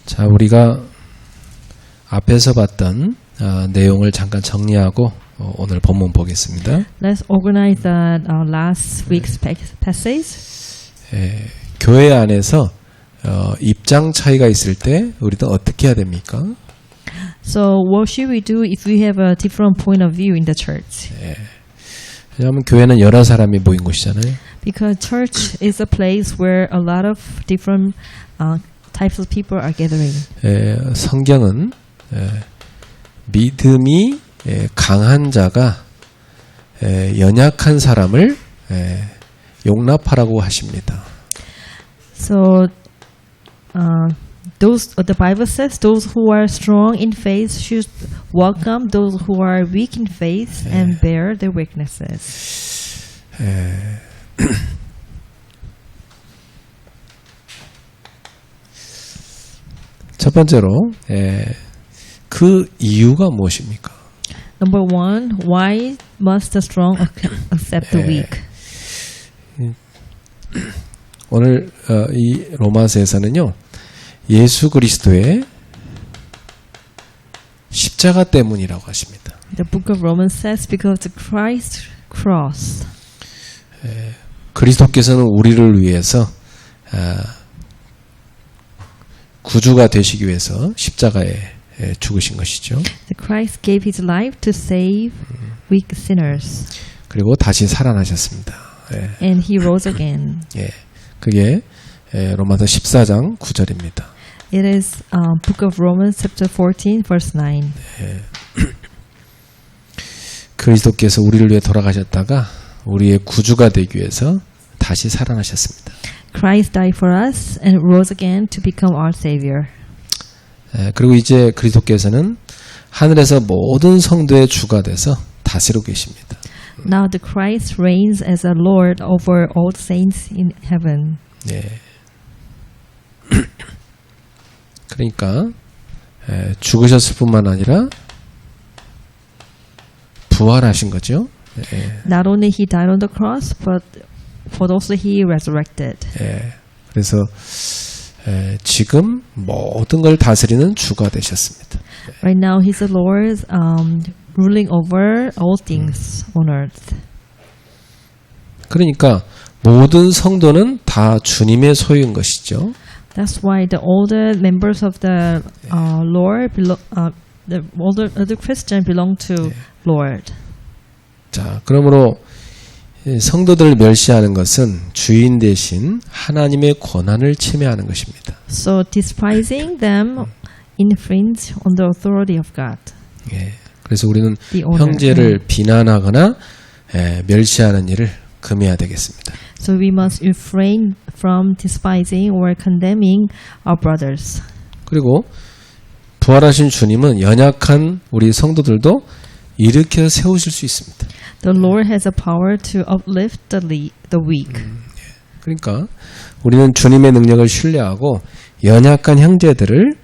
자, 우리가 앞에서 봤던 내용을 잠깐 정리하고 오늘 본문 보겠습니다. Let's organize last week's passage. 교회 안에서 입장 차이가 있을 때 우리는 어떻게 해야 됩니까? So what should we do if we have a different point of view in the church? 왜냐하면 교회는 여러 사람이 모인 곳이잖아요. Because church is a place where a lot of different types of people are gathering. 성경은 믿음이 강한 자가 연약한 사람을 용납하라고 하십니다. So the Bible says those who are strong in faith should welcome those who are weak in faith and bear their weaknesses. 첫 번째로 그 이유가 무엇입니까? Number one, why must the strong accept the weak? 오늘 이 로마서에서는요, 예수 그리스도의 십자가 때문이라고 하십니다. The book of Romans says because of Christ's cross. 그리스도께서는 우리를 위해서 구주가 되시기 위해서 십자가에 죽으신 것이죠. The Christ gave his life to save weak sinners. 그리고 다시 살아나셨습니다. And he rose again. 그게 로마서 14장 9절입니다. It is book of Romans chapter 14 verse 9. 그리스도께서 우리를 위해 돌아가셨다가 우리의 구주가 되기 위해서 다시 살아나셨습니다. Christ died for us and rose again to become our savior. 그리고 이제 그리스도께서는 하늘에서 모든 성도의 주가 돼서 다스리고 계십니다. Now the Christ reigns as a Lord over all saints in heaven. 그러니까 죽으셨을 뿐만 아니라 부활하신 거죠. Not only he died on the cross, but also he resurrected. 그래서 지금 모든 걸 다스리는 주가 되셨습니다. Right now he's the Lord ruling over all things on earth. 그러니까 모든 성도는 다 주님의 소유인 것이죠. That's why all the members of the Lord, all the Christians belong to Lord. 자, 그러므로 성도들을 멸시하는 것은 주인 대신 하나님의 권한을 침해하는 것입니다. So despising them infringe on the authority of God. 그래서 우리는 형제를 비난하거나 멸시하는 일을 금해야 되겠습니다. So we must refrain from despising or condemning our brothers. 그리고 부활하신 주님은 연약한 우리 성도들도 일으켜 세우실 수 있습니다. The Lord has a power to uplift the weak. 그러니까 우리는 주님의 능력을 신뢰하고 연약한 형제들을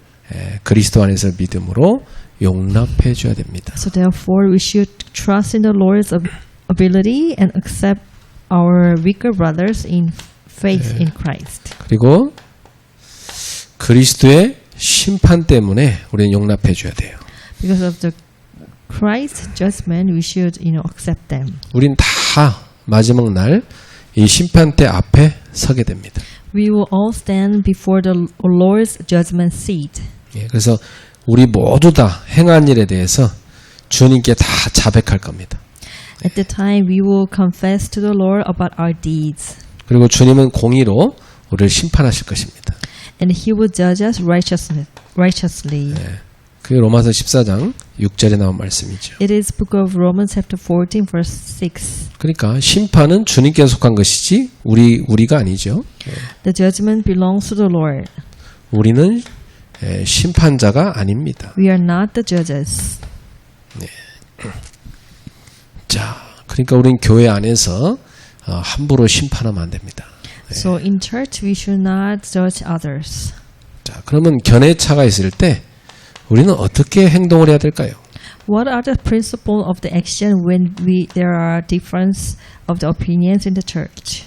그리스도 안에서 믿음으로 용납해 줘야 됩니다. So therefore we should trust in the Lord's ability and accept our weaker brothers in faith in Christ. 그리고 그리스도의 심판 때문에 우리는 용납해 줘야 돼요. Because of the Christ's judgment, we should, accept them. 우린 다 마지막 날 이 심판대 앞에 서게 됩니다. We will all stand before the Lord's judgment seat. 그래서 우리 모두 다 행한 일에 대해서 주님께 다 자백할 겁니다. At the time, we will confess to the Lord about our deeds. 그리고 주님은 공의로 우리를 심판하실 것입니다. And He will judge us righteously. 그게 로마서 14장 6절에 나온 말씀이죠. It is book of Romans chapter 14 verse 6. 그러니까 심판은 주님께 속한 것이지 우리가 아니죠. The judgment belongs to the Lord. 우리는 심판자가 아닙니다. We are not the judges. 자, 그러니까 우리는 교회 안에서 함부로 심판하면 안 됩니다. So in church we should not judge others. 자, 그러면 견해차가 있을 때 우리는 어떻게 행동을 해야 될까요? What are the principles of the action when there are difference of the opinions in the church?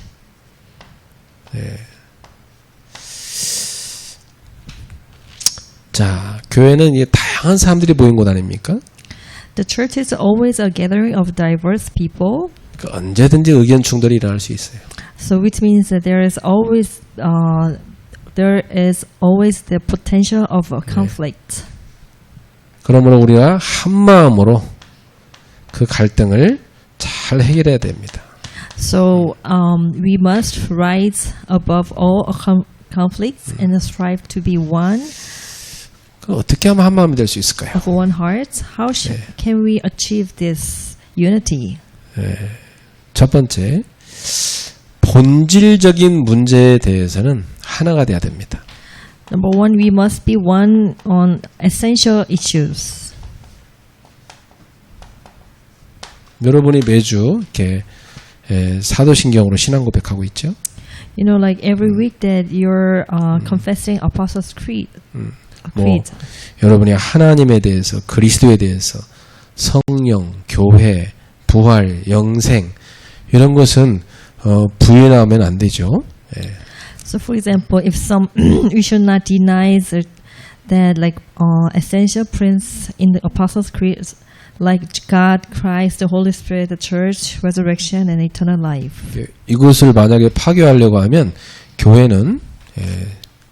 자, 교회는 이 다양한 사람들이 모인 곳 아닙니까? The church is always a gathering of diverse people. 그 언제든지 의견 충돌이 일어날 수 있어요. So which means that there is always the potential of a conflict. 그러므로 우리가 한 마음으로 그 갈등을 잘 해결해야 됩니다. So we must rise above all conflicts and strive to be one 그 어떻게 하면 한 마음이 될 수 있을까요? of one heart. How can we achieve this unity? 첫 번째, 본질적인 문제에 대해서는 하나가 돼야 됩니다. Number one, we must be one on essential issues. 여러분이 매주 이렇게 사도신경으로 신앙 고백하고 있죠. You know, like every week that you're confessing Apostles' Creed. 뭐 여러분이 하나님에 대해서, 그리스도에 대해서, 성령, 교회, 부활, 영생 이런 것은 부인하면 안 되죠. So, for example, if we should not deny that, like essential prince in the Apostles' Creed, like God, Christ, the Holy Spirit, the Church, resurrection, and eternal life. 이것을 만약에 파괴하려고 하면 교회는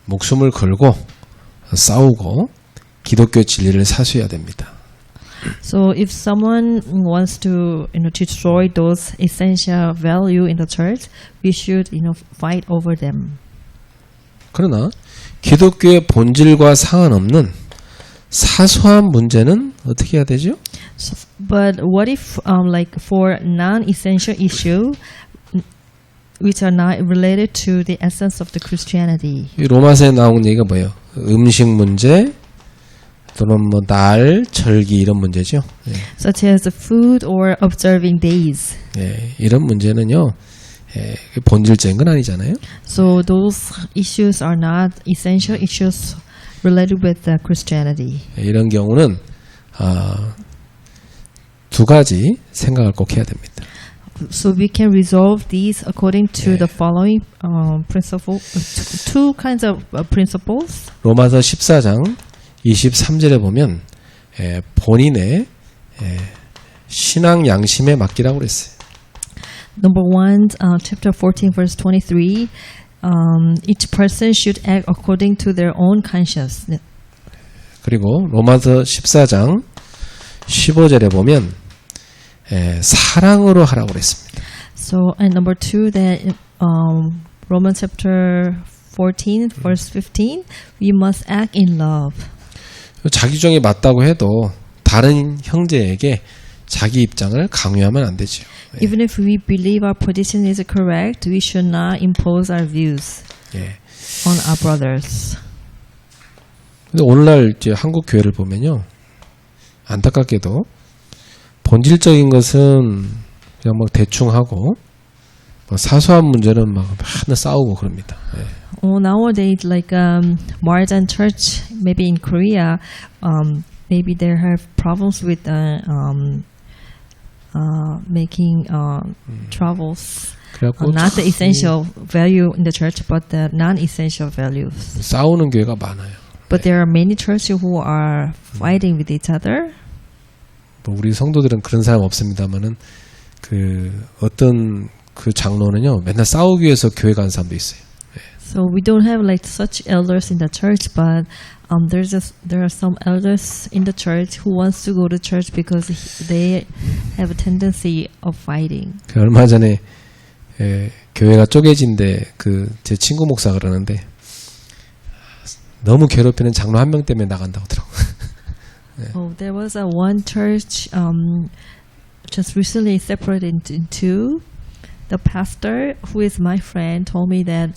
목숨을 걸고 싸우고 기독교 진리를 사수해야 됩니다. So if someone wants to destroy those essential value in the church, we should fight over them. 그러나 기독교의 본질과 상관없는 사소한 문제는 어떻게 해야 되죠? But what if like for non-essential issue which are not related to the essence of the Christianity? 이 로마서에 나온 얘기가 뭐예요? 음식 문제 또는 뭐 날, 절기 이런 문제죠. Such as food or observing days. 이런 문제는요. 본질적인 건 아니잖아요. So those issues are not essential issues related with the Christianity. 이런 경우는 두 가지 생각을 꼭 해야 됩니다. So we can resolve these according to the following principle. Two kinds of principles. 로마서 14장 23절에 보면 본인의 신앙 양심에 맡기라고 그랬어요. Number one, chapter 14, verse 23. Each person should act according to their own conscience. 그리고 로마서 14장 15절에 보면 사랑으로 하라고 그랬습니다. So, and number two, that Romans chapter 14, verse 15, we must act in love. 자기 주장이 맞다고 해도 다른 형제에게 자기 입장을 강요하면 안 되죠. Even if we believe our position is correct, we should not impose our views on our brothers. 근데 오늘날 이제 한국 교회를 보면요, 안타깝게도 본질적인 것은 그냥 막 대충 하고 뭐 사소한 문제는 막 맨날 싸우고 그럽니다. Nowadays, like Marjan Church, maybe in Korea, maybe they have problems with making troubles. Not the essential value in the church, but the non-essential values. 싸우는 교회가 많아요. But there are many churches who are fighting with each other. 뭐 우리 성도들은 그런 사람 없습니다만은 그 어떤 그 장로는요 맨날 싸우기 위해서 교회 가는 사람도 있어요. So we don't have like such elders in the church, but there are some elders in the church who wants to go to church because they have a tendency of fighting. 그 얼마 전에 교회가 쪼개진데 그 제 친구 목사가 그러는데 너무 괴롭히는 장로 한 명 때문에 나간다고 하더라고요. Oh, there was one church just recently separated into two. The pastor, who is my friend, told me that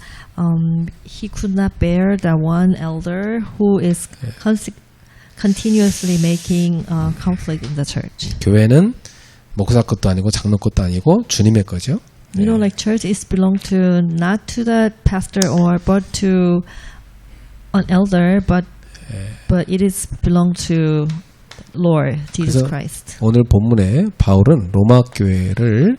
he could not bear the one elder who is continuously making conflict in the church. 교회는 목사 것도 아니고 장로 것도 아니고 주님의 거죠. You know, like church is belong to not to the pastor but to an elder, but it is belong to Lord Jesus Christ. 오늘 본문에 바울은 로마 교회를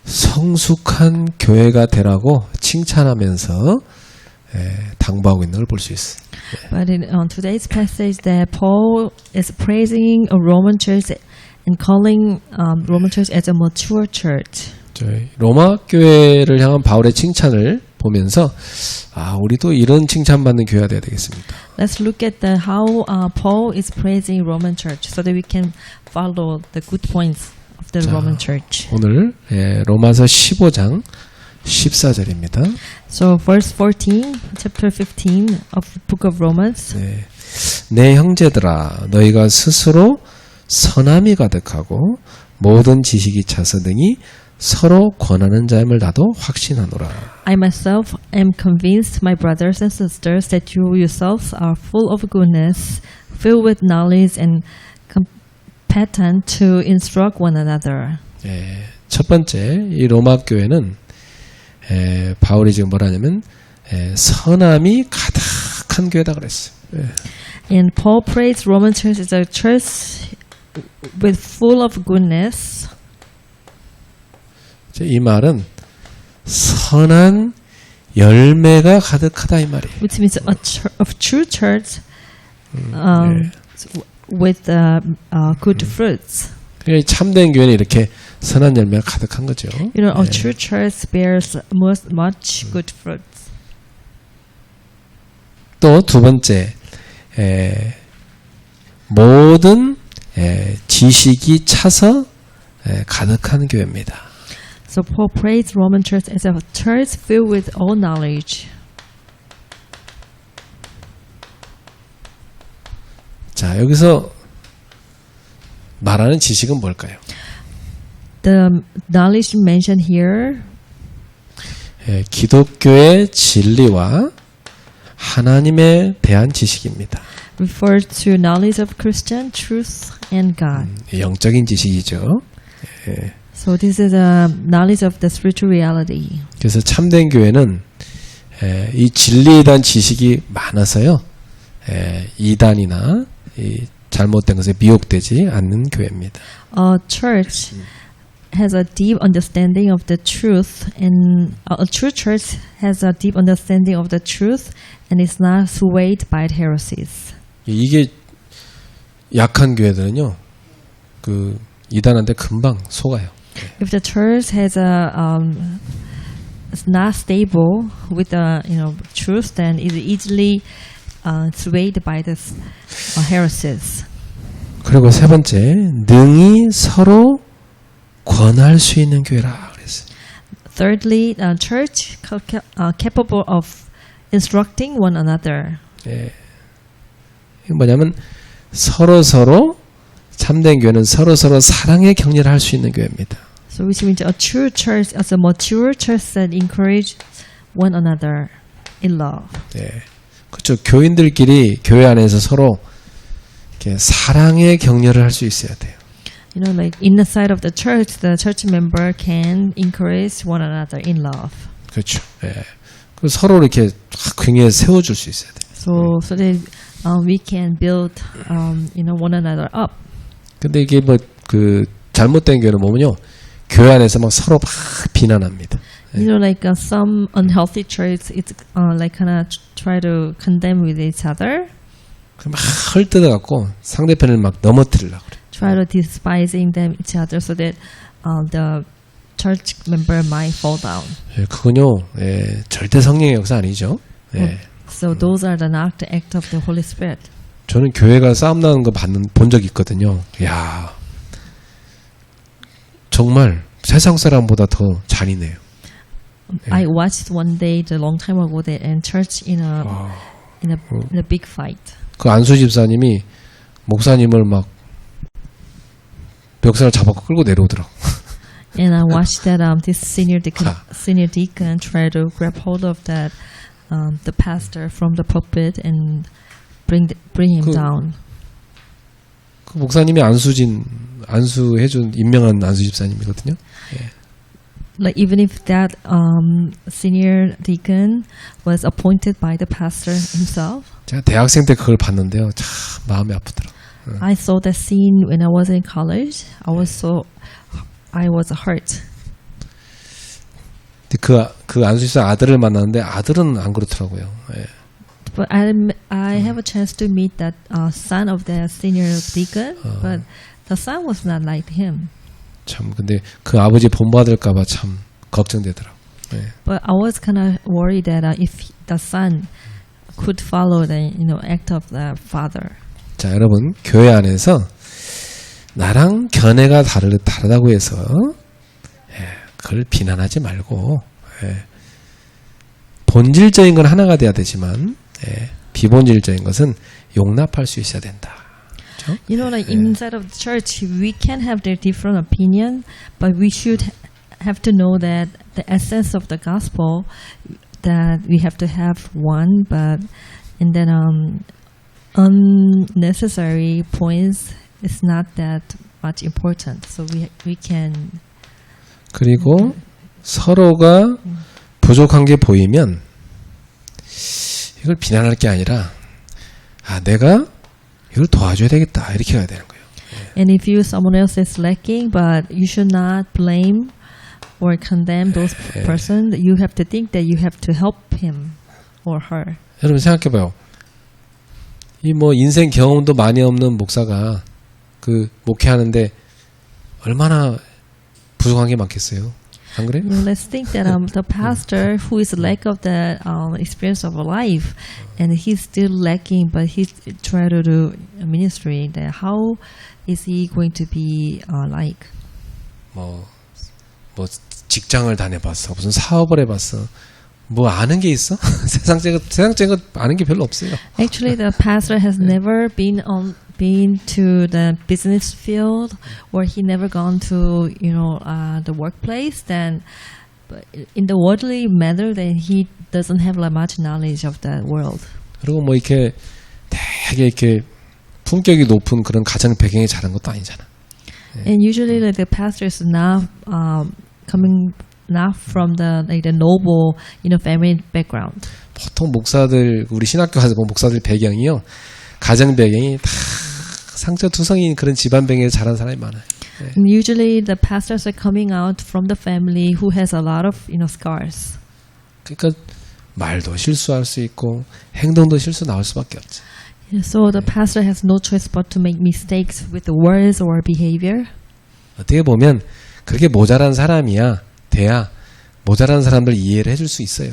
성숙한 교회가 되라고 칭찬하면서 당부하고 있는 걸 볼 수 있어요. But in today's passage, that Paul is praising a Roman church and calling Roman church as a mature church. 저희 로마 교회를 향한 바울의 칭찬을 보면서 우리도 이런 칭찬받는 교회가 돼야 되겠습니다. Let's look at how Paul is praising Roman church so that we can follow the good points of the Roman church. 오늘 로마서 15장 14절입니다. So verse 14, chapter 15 of the book of Romans. 내 형제들아 너희가 스스로 선함이 가득하고 모든 지식이 차서 등이 서로 권하는 자임을 나도 확신하노라. I myself am convinced, my brothers and sisters, that you yourselves are full of goodness, filled with knowledge and competent to instruct one another. 첫 번째 이 로마 교회는 바울이 지금 뭐라냐면 선함이 가득한 교회다 그랬어요. And Paul praised Roman church as a church with full of goodness. 이 말은 선한 열매가 가득하다 이 말이에요. Which means a true church with good fruits. 그러니까 참된 교회는 이렇게 선한 열매가 가득한 거죠. You know, a true church bears much good fruits. 또 두 번째, 모든 지식이 차서 가득한 교회입니다. So Paul praised Roman church as a church filled with all knowledge. 자, 여기서 말하는 지식은 뭘까요? The knowledge mentioned here 기독교의 진리와 하나님에 대한 지식입니다. refers to knowledge of Christian truth and God. 영적인 지식이죠. So this is a knowledge of the spiritual reality. 그래서 참된 교회는 이 진리에 대한 지식이 많아서요. 이단이나 이 잘못된 것에 미혹되지 않는 교회입니다. A church has a deep understanding of the truth, and a true church has a deep understanding of the truth, and is not swayed by heresies. 이게 약한 교회들은요, 그 이단한테 금방 속아요. If the church has is not stable with the truth, then it is easily swayed by the heresies. 그리고 세 번째, 능히 서로 권할 수 있는 교회라 그랬어요. Thirdly, a church capable of instructing one another. 이게 뭐냐면 서로 참된 교회는 서로 사랑의 격려를 할 수 있는 교회입니다. So which means a true church as a mature church that encourage one another in love. 그렇죠. 교인들끼리 교회 안에서 서로 이렇게 사랑의 격려를 할 수 있어야 돼요. You know, like in the side of the church member can encourage one another in love. 그렇죠. 그 서로 이렇게 괭이에 세워줄 수 있어야 돼요. So that we can build one another up. 근데 이게 뭐 그 잘못된 교회는 뭐면요, 교회 안에서 막 서로 막 비난합니다. You know, like some unhealthy churches, it's like kind of try to condemn with each other. 막 헐뜯어갖고 상대편을 막 넘어뜨리려고 그래. Try to despising them each other so that the church member might fall down. 그건요, 절대 성령의 역사 아니죠. So those are not the act of the Holy Spirit. 저는 교회가 싸움 나는 거 본 적이 있거든요. 야, 정말 세상 사람보다 더 잔인해요. I watched one day, a long time ago, that in church in a big fight. 그 안수 집사님이 목사님을 막 멱살을 잡아서 끌고 내려오더라고. And I watched that this senior deacon try to grab hold of that the pastor from the pulpit and bring him down. 그 목사님이 안수해준 임명한 안수 집사님이거든요. Like even if that senior deacon was appointed by the pastor himself. 제가 대학생 때 그걸 봤는데요, 참 마음이 아프더라고. I saw that scene when I was in college. I was hurt. 그 안수 집사 아들을 만났는데 아들은 안 그렇더라고요. But I have a chance to meet that son of the senior deacon, but the son was not like him. 참 근데 그 아버지 본받을까봐 참 걱정되더라고. 네. But I was kind of worried that if the son could follow the act of the father. 자, 여러분 교회 안에서 나랑 견해가 다르다고 해서 그걸 비난하지 말고 본질적인 건 하나가 돼야 되지만 비본질적인 것은 용납할 수 있어야 된다. 그렇죠? You know, like inside of the church, we can have their different opinion, but we should have to know that the essence of the gospel, that we have to have one, but and then unnecessary points is not that much important. So we can. 그리고 서로가 부족한 게 보이면 이걸 비난할 게 아니라 내가 이걸 도와줘야 되겠다 이렇게 가야 되는 거예요. And if someone else is lacking, but you should not blame or condemn those person. You have to think that you have to help him or her. 여러분 생각해봐요. 이 뭐 인생 경험도 많이 없는 목사가 그 목회하는데 얼마나 부족한 게 많겠어요. 안 그래요? Let's think that the pastor who is lack of the experience of a life, and he's still lacking, but he's trying to do ministry. That how is he going to be like? 뭐 직장을 다녀봤어, 무슨 사업을 해봤어, 뭐 아는 게 있어? 세상적인 거 아는 게 별로 없어요. Actually, the pastor has never been to the business field, or he never gone to the workplace. Then, in the worldly matter, then he doesn't have like much knowledge of the world. 그리고 뭐 이렇게 되게 이렇게 품격이 높은 그런 가정 배경이 자란 것도 아니잖아. And usually, like, the pastor is not coming not from the noble family background. 보통 목사들 우리 신학교 가서 본 목사들 배경이요, 가정 배경이 다 상처투성이인 그런 집안 배경에 자란 사람이 많아요. And usually the pastors are coming out from the family who has a lot of scars. 그러니까 말도 실수할 수 있고 행동도 실수 나올 수밖에 없지. So the pastor has no choice but to make mistakes with the words or behavior. 어떻게 보면 그렇게 모자란 사람이야 돼야 모자란 사람들 이해를 해줄 수 있어요.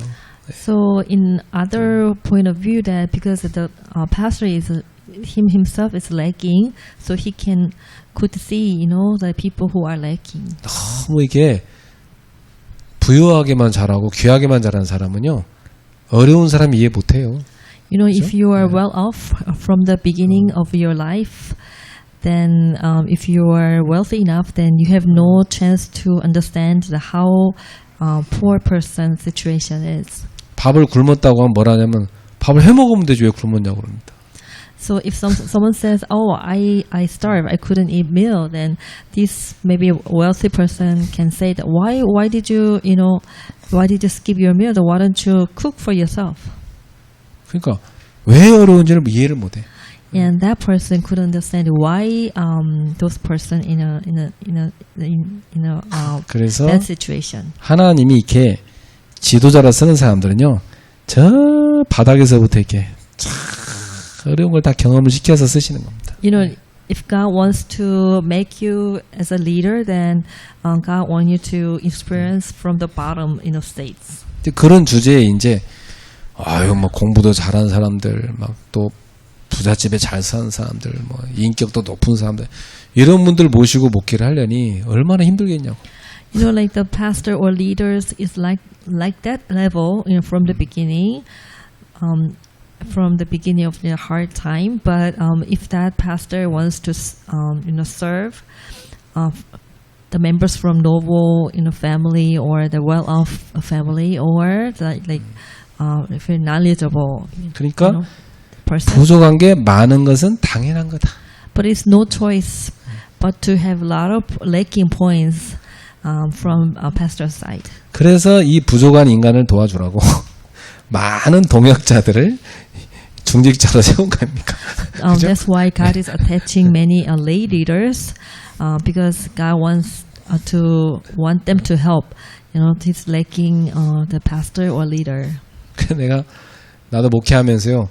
So in other point of view, that because the pastor is himself is lacking, so he could see the people who are lacking. 너무 이게 부유하게만 자라고 귀하게만 자란 사람은요, 어려운 사람 이해 못해요. If you are well off from the beginning of your life, then if you are wealthy enough, then you have no chance to understand how poor person's situation is. 밥을 굶었다고 하면 뭐라 하냐면 밥을 해먹으면 되지 왜 굶었냐고 그럽니다. So if someone says, "Oh, I starved, I couldn't eat meal," then this maybe a wealthy person can say that why did you skip your meal? Why don't you cook for yourself? 그러니까 왜 어려운지를 이해를 못해. And that person could understand why those person in a 그래서 bad situation. 하나님이 이렇게 지도자로 쓰는 사람들은요, 저 바닥에서부터 이렇게 어려운 걸 다 경험을 시켜서 쓰시는 겁니다. If God wants to make you as a leader, then God wants you to experience from the bottom states. 그런 주제에 이제 뭐 공부도 잘한 사람들, 막 또 부잣집에 잘 사는 사람들, 뭐 인격도 높은 사람들, 이런 분들 모시고 목회를 하려니 얼마나 힘들겠냐고. Like the pastor or leaders is like that level, from the beginning, from the beginning of their hard time. But if that pastor wants to, serve the members from noble, family, or the well-off family, or if you're knowledgeable, 그러니까 person. 부족한 게 많은 것은 당연한 거다. But it's no choice but to have a lot of lacking points from a pastor's side. 그래서 이 부족한 인간을 도와주라고 많은 동역자들을 중직자로 세운 거 아닙니까? That's why God is attaching many lay leaders, because God wants them to help. This lacking the pastor or leader. 그래서 나도 목회하면서요.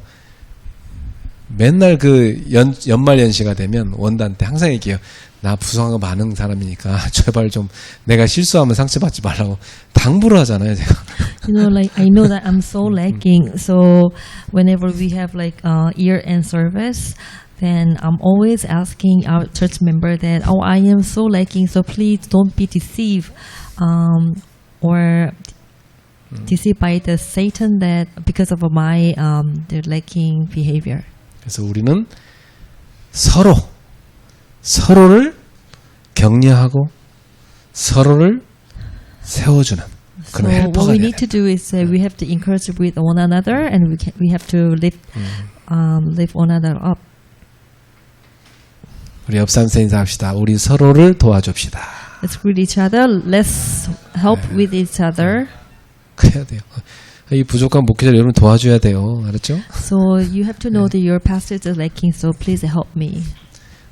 맨날 그 연말 연시가 되면 원단 때 항상 얘기해요. 나 부성한 거 많은 사람이니까 제발 좀 내가 실수하면 상처받지 말라고 당부를 하잖아요, 제가. You know, like I know that I'm so lacking. So whenever we have like year-end service, then I'm always asking our church member that, oh, I am so lacking. So please don't be deceived, or deceived by the Satan that because of my the lacking behavior. 그래서 우리는 서로를 격려하고 서로를 세워주는 So 그런 what 헬퍼가 we 돼야 need to 돼요. do is we have to encourage with one another, and we have to lift one another up. 우리 옆 사람 인사합시다. 우리 서로를 도와줍시다. Let's greet each other. Let's help with each other. 그래야 돼요. 이 부족한 목회자를 여러분 도와줘야 돼요. 알았죠? So you have to know that your pastors are lacking. So please help me.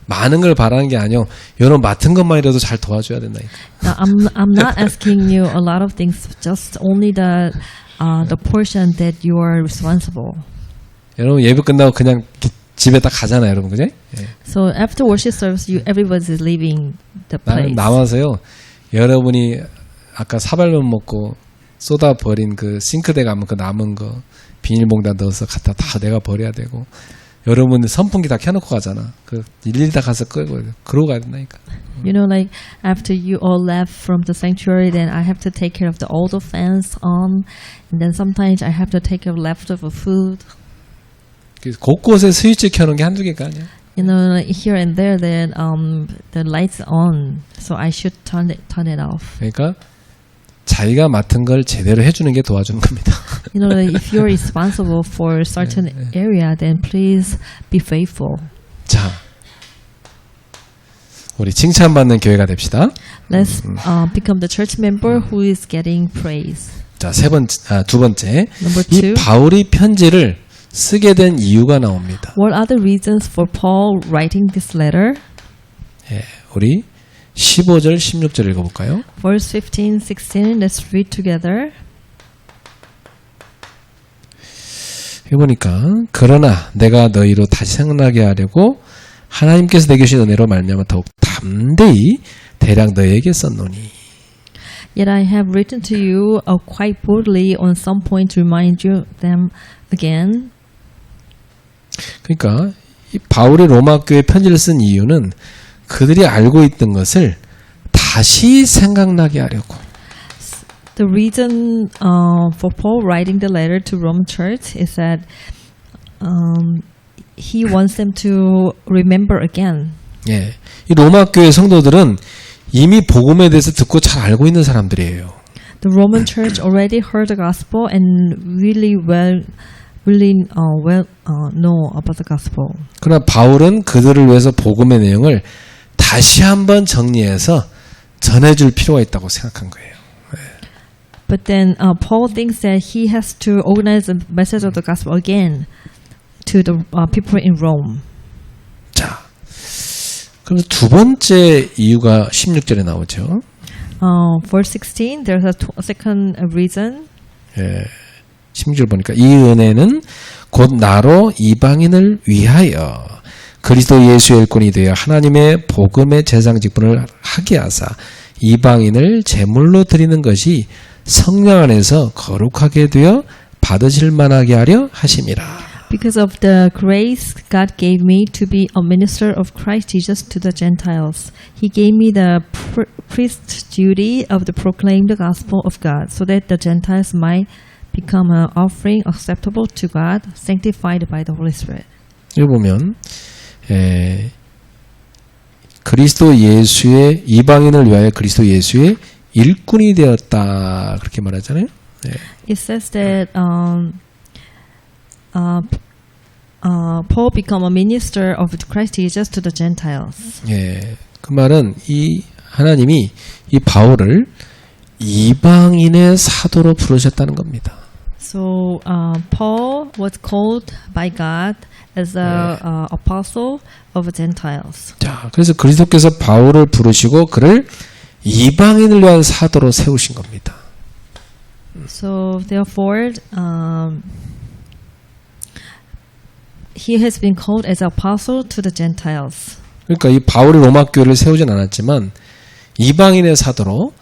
많은 걸 바라는 게 아니요. 여러분 맡은 것만이라도 잘 도와줘야 된다니까. Now I'm not asking you a lot of things. Just only the portion that you are responsible. 여러분 예배 끝나고 그냥 집에 딱 가잖아요, 여러분 그제? 예. So after worship service, everybody is leaving the 나는 place. 남아서요. 여러분이 아까 사발면 먹고 쏟아 버린 그 싱크대 가면 그 남은 거 비닐봉다 넣어서 갖다 다 내가 버려야 되고 여러분 선풍기 다 켜놓고 가잖아. 그 일일이 다 가서 끄고 그러고 가야 된다니까. You know, like after you all left from the sanctuary, then I have to take care of all the fans on, and then sometimes I have to take care of leftover food. 곳곳에 스위치 켜놓은 게 한두 개가 아니야. You know, like here and there, then the lights on, so I should turn it off. 그러니까 자기가 맡은 걸 제대로 해주는 게 도와주는 겁니다. You know, like if you're responsible for a certain area, then please be faithful. 자, 우리 칭찬받는 교회가 됩시다. Let's become the church member who is getting praise. 자, 두 번째. Number 이 two. 바울이 편지를 쓰게 된 이유가 나옵니다. What are the reasons for Paul writing this letter? 예, 우리 15절, 16절 읽어볼까요? Verse 15, 16, let's read together. 해보니까 그러나 내가 너희로 다시 생각나게 하려고 하나님께서 내게 주신 은혜로 말미암아 더욱 담대히 대략 너희에게 썼노니. Yet I have written to you quite boldly on some point to remind you them again. 그러니까 이 바울이 로마 교회에 편지를 쓴 이유는 그들이 알고 있던 것을 다시 생각나게 하려고. The reason for Paul writing the letter to Roman Church is that he wants them to remember again. 예, 이 로마 교회 성도들은 이미 복음에 대해서 듣고 잘 알고 있는 사람들이에요. The Roman Church already heard the gospel and really well know about the gospel. 그러나 바울은 그들을 위해서 복음의 내용을 다시 한번 정리해서 전해줄 필요가 있다고 생각한 거예요. But then Paul thinks that he has to organize the message of the gospel again to the people in Rome. 자, 그럼 두 번째 이유가 16절에 나오죠. Verse 16, there's a second reason. 예, 16절 보니까 이 은혜는 곧 나로 이방인을 위하여 그리스도 예수의 일꾼이 되어 하나님의 복음의 제상 직분을 하게 하사 이방인을 제물로 드리는 것이 성령 안에서 거룩하게 되어 받으실 만하게 하려 하심이라. Because of the grace God gave me to be a minister of Christ Jesus to the Gentiles, He gave me the priest's duty of to proclaim the gospel of God, so that the Gentiles might become an offering acceptable to God, sanctified by the Holy Spirit. 여기 보면 그리스도 예수의 이방인을 위하여 그리스도 예수의 일꾼이 되었다 그렇게 말하잖아요. 네. It says that Paul became a minister of Christ Jesus to the Gentiles. 예, 그 말은 이 하나님이 이 바울을 이방인의 사도로 부르셨다는 겁니다. So Paul was called by God as a apostle of Gentiles. 자, 그래서 그리스도께서 바울을 부르시고 그를 이방인을 위한 사도로 세우신 겁니다. So therefore, he has been called as apostle to the Gentiles. 그러니까 이 바울이 로마 교회를 세우진 않았지만 이방인의 사도로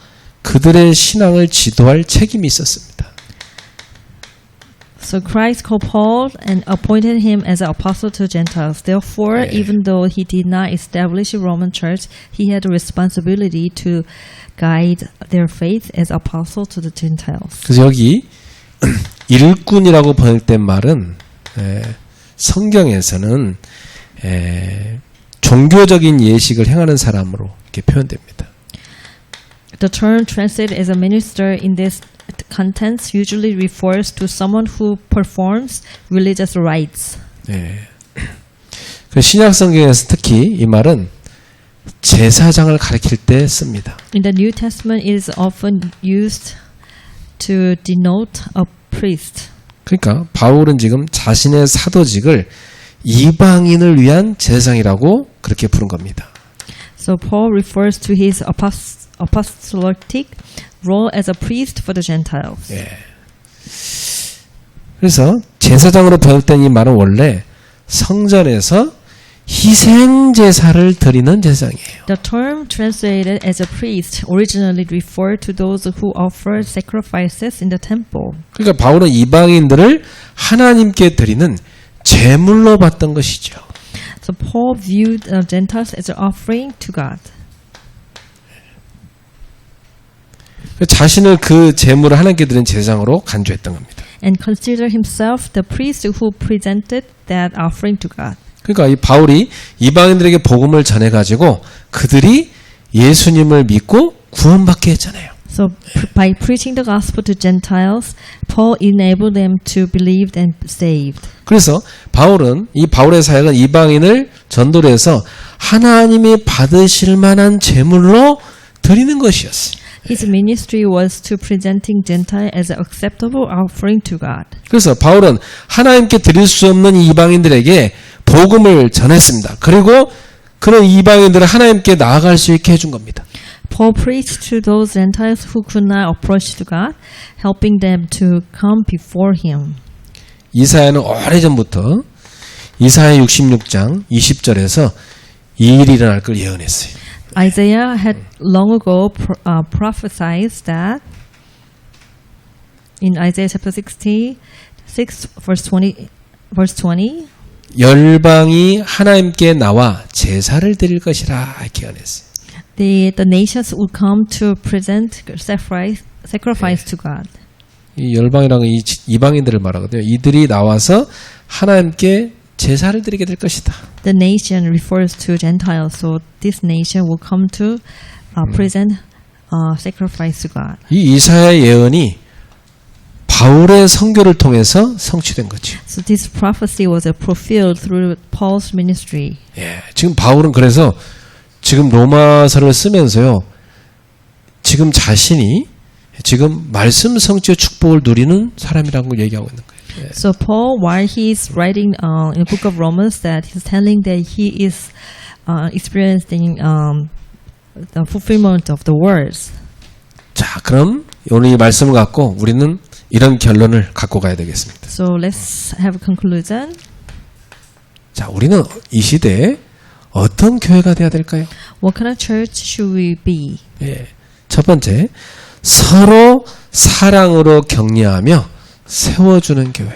그들의 신앙을 지도할 책임이 있었습니다. So Christ called Paul and appointed him as an apostle to Gentiles. Therefore, 네. even though he did not establish a Roman church, he had a responsibility to guide their faith as apostle to the Gentiles. 그래서 여기 일꾼이라고 번역된 말은 성경에서는 종교적인 예식을 행하는 사람으로 이렇게 표현됩니다. The term translated as a minister in this context usually refers to someone who performs religious rites. 그 신약 성경에서 특히 이 말은 제사장을 가리킬 때 씁니다. In the New Testament, it is often used to denote a priest. 그러니까 바울은 지금 자신의 사도직을 이방인을 위한 제사장이라고 그렇게 부른 겁니다. So Paul refers to his apostolic role as a priest for the Gentiles. 그래서 제사장으로 번역된 이 말은 원래 성전에서 희생 제사를 드리는 제사장이에요. The term translated as a priest originally referred to those who offered sacrifices in the temple. 그러니까 바울은 이방인들을 하나님께 드리는 제물로 봤던 것이죠. So Paul viewed the Gentiles as an offering to God. 자신을 그 제물을 하나님께 드린 제사장으로 간주했던 겁니다. And considered himself the priest who presented that offering to God. 그러니까 이 바울이 이방인들에게 복음을 전해가지고 그들이 예수님을 믿고 구원받게 했잖아요. So by preaching the gospel to Gentiles, Paul enabled them to believe and saved. 그래서 이 바울의 사역은 이방인을 전도를 해서 하나님이 받으실 만한 제물로 드리는 것이었어요. His ministry was to presenting Gentile as an acceptable offering to God. 그래서 바울은 하나님께 드릴 수 없는 이방인들에게 복음을 전했습니다. 그리고 그런 이방인들을 하나님께 나아갈 수 있게 해준 겁니다. Paul preached to those Gentiles who could not approach to God, helping them to come before Him. 이사야는 오래전부터 이사야 66장 20절에서 이 일이 일어날 걸 예언했어요. Isaiah had long ago prophesied that in Isaiah chapter 66 verse 20 열방이 하나님께 나와 제사를 드릴 것이라 이렇게 예언했어요. the nations would come to present sacrifice to God. 이 열방이라는 이방인들을 말하거든요. 이들이 나와서 하나님께 제사를 드리게 될 것이다. The nation refers to Gentiles, so this nation will come to present sacrifice to God. 이 이사야 예언이 바울의 선교를 통해서 성취된 거죠. So this prophecy was fulfilled through Paul's ministry. 지금 바울은 그래서 지금 로마서를 쓰면서요. 지금 자신이 지금 말씀 성취의 축복을 누리는 사람이라는 걸 얘기하고 있는 거예요. So Paul, while he's writing in the book of Romans, that he's telling that he is experiencing the fulfillment of the words. 자, 그럼 오늘 이 말씀을 갖고 우리는 이런 결론을 갖고 가야 되겠습니다. So let's have a conclusion. 자, 우리는 이 시대에 어떤 교회가 돼야 될까요? What kind of church should we be? 첫 번째, 서로 사랑으로 격려하며 세워주는 교회.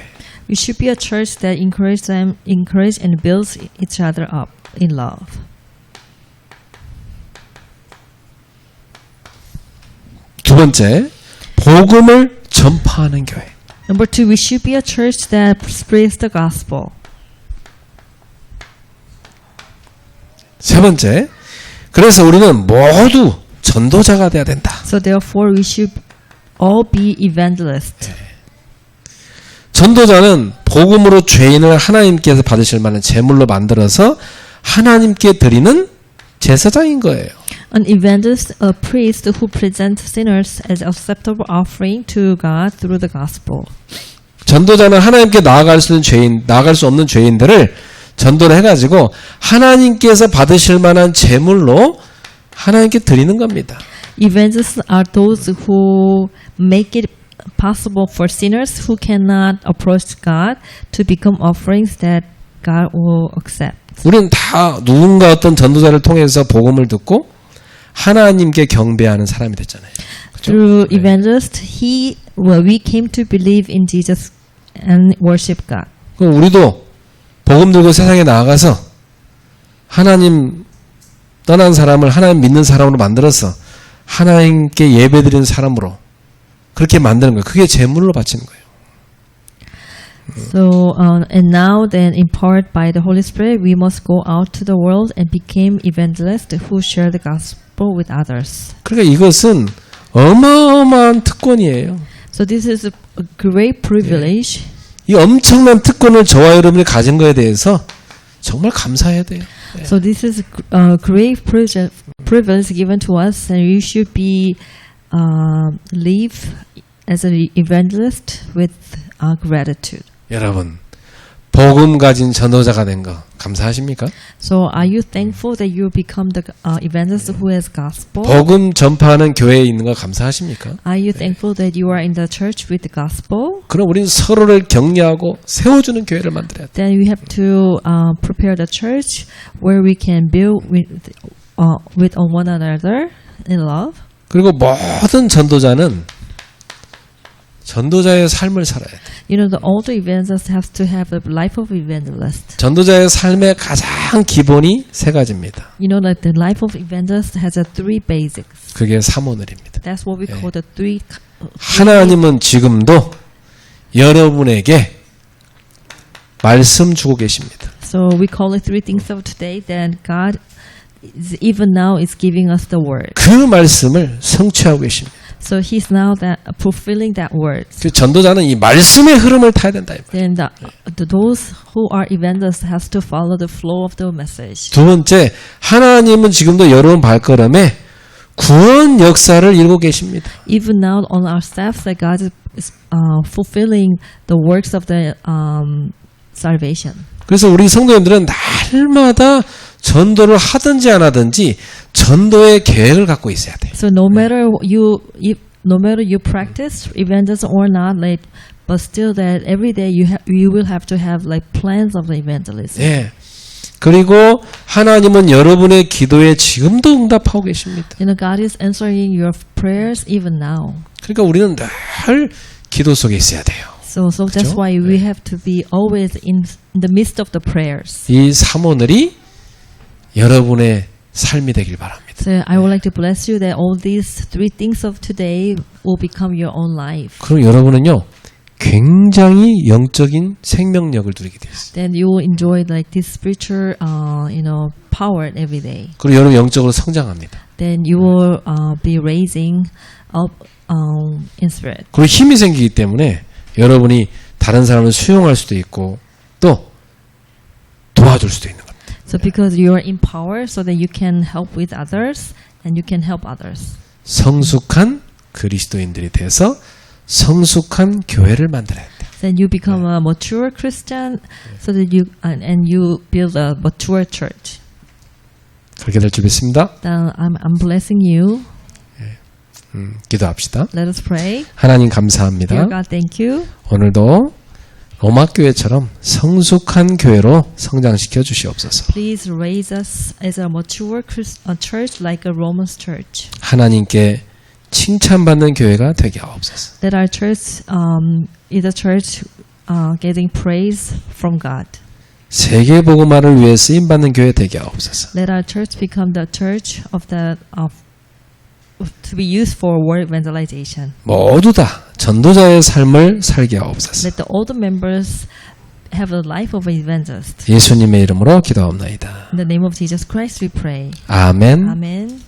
We should be a church that encourage and builds each other up in love. 두 번째, 복음을 전파하는 교회. Number two, we should be a church that spreads the gospel. 세 번째, 그래서 우리는 모두 전도자가 돼야 된다. So therefore, we should all be evangelists. 전도자는 복음으로 죄인을 하나님께서 받으실 만한 제물로 만들어서 하나님께 드리는 제사장인 거예요. An evangelist, a priest who presents sinners as acceptable offering to God through the gospel. 전도자는 하나님께 나아갈 수 없는 죄인들을 전도를 해가지고 하나님께서 받으실 만한 제물로 하나님께 드리는 겁니다. Evangelists are those who make it possible for sinners who cannot approach God to become offerings that God will accept. 우리는 다 누군가 어떤 전도자를 통해서 복음을 듣고 하나님께 경배하는 사람이 됐잖아요. 그렇죠? Through evangelist, we came to believe in Jesus and worship God. 그럼 우리도 복음 들고 세상에 나아가서 하나님 떠난 사람을 하나님 믿는 사람으로 만들어서 하나님께 예배드리는 사람으로 그렇게 만드는 거예요. 그게 제물로 바치는 거예요. So, and now then, empowered by the Holy Spirit, we must go out to the world and become evangelists who share the gospel with others. 그러니까 이것은 어마어마한 특권이에요. So this is a great privilege. 이 엄청난 특권을 저와 여러분이 가진 거에 대해서 정말 감사해야 돼요. So this is a great privilege given to us, and we should be live as an evangelist with gratitude. 여러분, 복음 가진 전도자가 된 거 감사하십니까? So are you thankful that you become the evangelist who has gospel? 복음 전파하는 교회에 있는 거 감사하십니까? Are you thankful that you are in the church with the gospel? 그럼 우리는 서로를 격려하고 세워주는 교회를 만들어야 돼. Then we have to prepare the church where we can build with one another in love. 그리고 모든 전도자는 전도자의 삶을 살아야 돼. You know, all the evangelists have to have the life of evangelist. 전도자의 삶의 가장 기본이 세 가지입니다. You know that the life of evangelist has a three basics. 그게 삼오늘입니다. That's what we call the three. 하나님은 지금도 여러분에게 말씀 주고 계십니다. So we call it three things of today. Then God, even now, is giving us the word. 그 말씀을 성취하고 계십니다. So He's now that fulfilling that word. 그 전도자는 이 말씀의 흐름을 타야 된다. Then those who are evangelists has to follow the flow of the message. 두 번째, 하나님은 지금도 여러분 발걸음에 구원 역사를 이루고 계십니다. Even now on our staff, that God is fulfilling the works of the salvation. 그래서 우리 성도님들은 날마다 전도를 하든지 안 하든지 전도의 계획을 갖고 있어야 돼요. So no matter you practice evangelism or not, like, but still that every day you will have to have like plans of the evangelism. 예. 그리고 하나님은 여러분의 기도에 지금도 응답하고 계십니다. You know, God is answering your prayers even now. 그러니까 우리는 늘 기도 속에 있어야 돼요. So that's why we have to be always in the midst of the prayers. 이 삼오늘이 여러분의 삶이 되길 바랍니다. So I would like to bless you that all these three things of today will become your own life. 그럼 여러분은요 굉장히 영적인 생명력을 누리게 되어 있어요. Then you will enjoy like this spiritual, power every day. 그리고 여러분 영적으로 성장합니다. Then you will be raising up in spirit. 그리고 힘이 생기기 때문에 여러분이 다른 사람을 수용할 수도 있고 또 도와줄 수도 있는 겁니다. So because you are in power, so that you can help with others and you can help others. 성숙한 그리스도인들이 돼서 성숙한 교회를 만들어야 돼요. Then you become a mature Christian, so that you and you build a mature church. 그렇게 될 줄 믿습니다. Then I'm blessing you. 기도합시다. Let us pray. 하나님 Dear 감사합니다. God, thank you. 오늘도 로마 교회처럼 성숙한 교회로 성장시켜 주시옵소서. Please raise us as a mature church like a Roman church. 하나님께 칭찬받는 교회가 되게 하옵소서. That our church is a church getting praise from God. 세계 복음화를 위해 쓰임 받는 교회 되게 하옵소서. Let our church become the church to be used for world evangelization. 모두 다 전도자의 삶을 살게 하옵소서. Let all the members have the life of an evangelist. 예수님의 이름으로 기도하옵나이다. In the name of Jesus Christ we pray. 아멘. Amen.